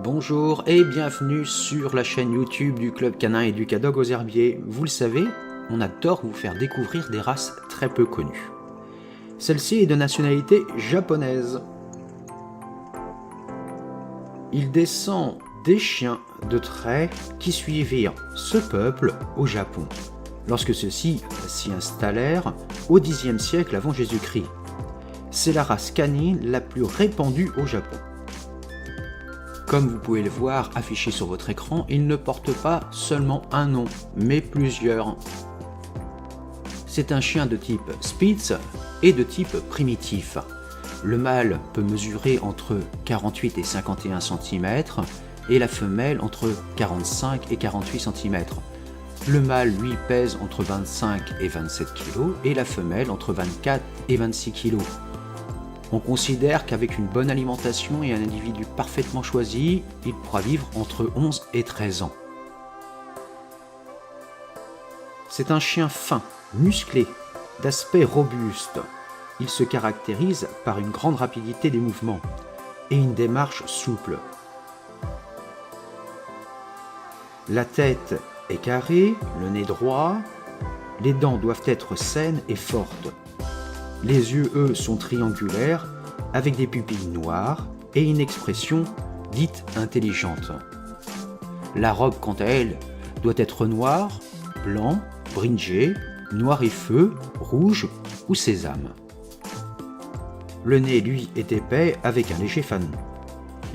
Bonjour et bienvenue sur la chaîne YouTube du Club Canin Educadog aux Herbiers. Vous le savez, on adore vous faire découvrir des races très peu connues. Celle-ci est de nationalité japonaise. Il descend des chiens de trait qui suivirent ce peuple au Japon, lorsque ceux-ci s'y installèrent au Xe siècle avant Jésus-Christ. C'est la race canine la plus répandue au Japon. Comme vous pouvez le voir affiché sur votre écran, il ne porte pas seulement un nom, mais plusieurs. C'est un chien de type Spitz et de type primitif. Le mâle peut mesurer entre 48 et 51 cm et la femelle entre 45 et 48 cm. Le mâle, lui, pèse entre 25 et 27 kg et la femelle entre 24 et 26 kg. On considère qu'avec une bonne alimentation et un individu parfaitement choisi, il pourra vivre entre 11 et 13 ans. C'est un chien fin, musclé, d'aspect robuste. Il se caractérise par une grande rapidité des mouvements et une démarche souple. La tête est carrée, le nez droit, les dents doivent être saines et fortes. Les yeux, eux, sont triangulaires, avec des pupilles noires et une expression dite intelligente. La robe, quant à elle, doit être noire, blanc, bringé, noir et feu, rouge ou sésame. Le nez, lui, est épais avec un léger fanon.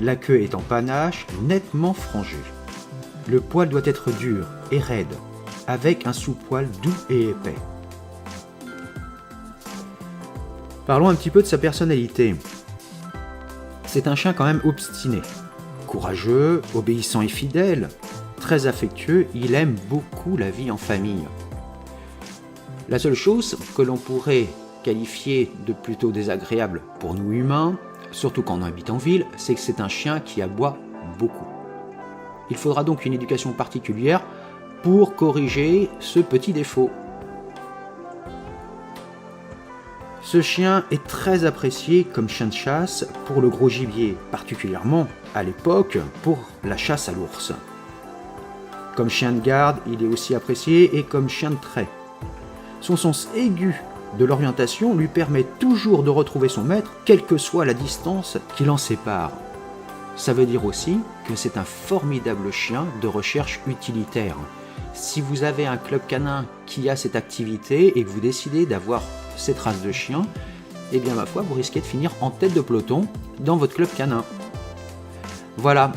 La queue est en panache, nettement frangée. Le poil doit être dur et raide, avec un sous-poil doux et épais. Parlons un petit peu de sa personnalité. C'est un chien quand même obstiné, courageux, obéissant et fidèle, très affectueux, il aime beaucoup la vie en famille. La seule chose que l'on pourrait qualifier de plutôt désagréable pour nous humains, surtout quand on habite en ville, c'est que c'est un chien qui aboie beaucoup. Il faudra donc une éducation particulière pour corriger ce petit défaut. Ce chien est très apprécié comme chien de chasse pour le gros gibier, particulièrement à l'époque pour la chasse à l'ours. Comme chien de garde, il est aussi apprécié et comme chien de trait. Son sens aigu de l'orientation lui permet toujours de retrouver son maître, quelle que soit la distance qui l'en sépare. Ça veut dire aussi que c'est un formidable chien de recherche utilitaire. Si vous avez un club canin qui a cette activité et que vous décidez d'avoir cette race de chien, eh bien ma foi, vous risquez de finir en tête de peloton dans votre club canin. Voilà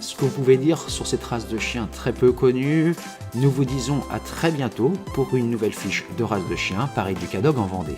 ce que vous pouvez dire sur cette race de chien très peu connue. Nous vous disons à très bientôt pour une nouvelle fiche de race de chien par Educadog en Vendée.